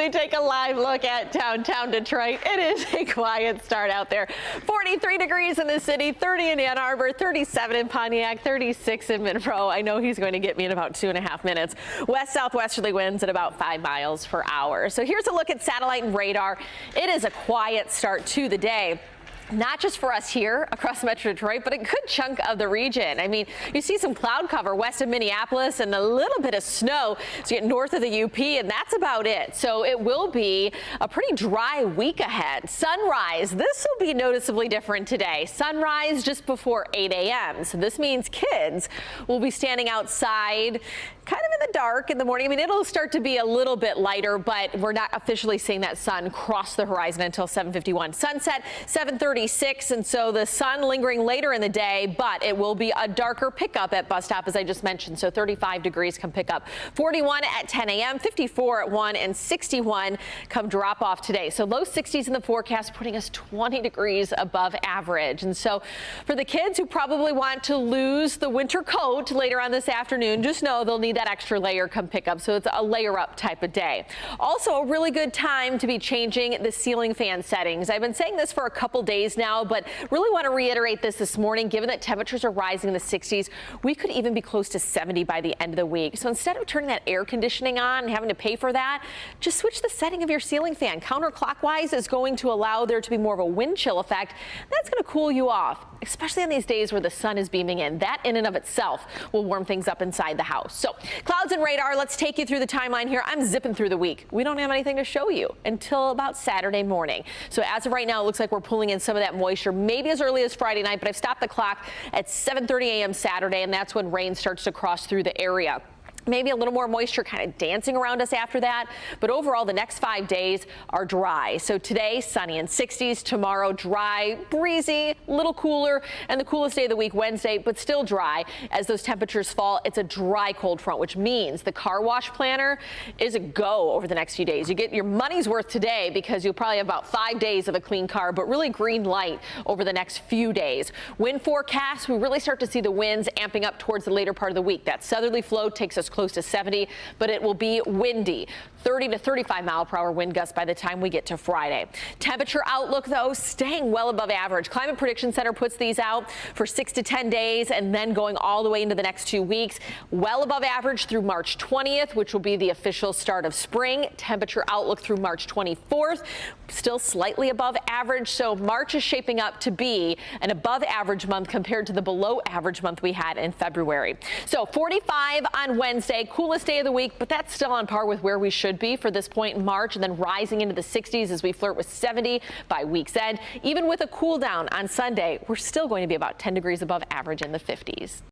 we take a live look at downtown Detroit, it is a quiet start out there. 43 degrees in the city, 30 in Ann Arbor, 37 in Pontiac, 36 in Monroe. I know he's going to get me in about 2.5 minutes. West-southwesterly winds at about 5 miles per hour. So here's a look at satellite and radar. It is a quiet start to the day. Not just for us here across Metro Detroit, but a good chunk of the region. I mean, you see some cloud cover west of Minneapolis and a little bit of snow as you get north of the UP, and that's about it. So it will be a pretty dry week ahead. Sunrise, this will be noticeably different today. Sunrise just before 8 a.m. So this means kids will be standing outside kind of in the dark in the morning. I mean, it'll start to be a little bit lighter, but we're not officially seeing that sun cross the horizon until 7:51. Sunset 7:36, and so the sun lingering later in the day, but it will be a darker pickup at bus stop, as I just mentioned. So 35 degrees come pick up. 41 at 10 a.m., 54 at 1, and 61 come drop off today. So low 60s in the forecast, putting us 20 degrees above average. And so for the kids who probably want to lose the winter coat later on this afternoon, just know they'll need that extra layer come pick up. So it's a layer up type of day. Also a really good time to be changing the ceiling fan settings. I've been saying this for a couple days now, but really want to reiterate this morning. Given that temperatures are rising in the 60s, we could even be close to 70 by the end of the week. So instead of turning that air conditioning on and having to pay for that, just switch the setting of your ceiling fan. Counterclockwise is going to allow there to be more of a wind chill effect. That's going to cool you off, especially on these days where the sun is beaming in. That in and of itself will warm things up inside the house. So clouds and radar, let's take you through the timeline here. I'm zipping through the week. We don't have anything to show you until about Saturday morning. So as of right now, it looks like we're pulling in some of that moisture, maybe as early as Friday night, but I've stopped the clock at 7:30 a.m. Saturday, and that's when rain starts to cross through the area. Maybe a little more moisture kind of dancing around us after that. But overall, the next 5 days are dry. So today, sunny and 60s. Tomorrow, dry, breezy, a little cooler. And the coolest day of the week, Wednesday, but still dry. As those temperatures fall, it's a dry cold front, which means the car wash planner is a go over the next few days. You get your money's worth today because you'll probably have about 5 days of a clean car, but really green light over the next few days. Wind forecast, we really start to see the winds amping up towards the later part of the week. That southerly flow takes us close to 70, but it will be windy. 30 to 35 mile per hour wind gusts by the time we get to Friday. Temperature outlook, though, staying well above average. Climate Prediction Center puts these out for 6 to 10 days and then going all the way into the next 2 weeks. Well above average through March 20th, which will be the official start of spring. Temperature outlook through March 24th, still slightly above average. So March is shaping up to be an above average month compared to the below average month we had in February. So 45 on Wednesday, coolest day of the week, but that's still on par with where we should be for this point in March, and then rising into the 60s as we flirt with 70 by week's end. Even with a cool down on Sunday, we're still going to be about 10 degrees above average in the 50s.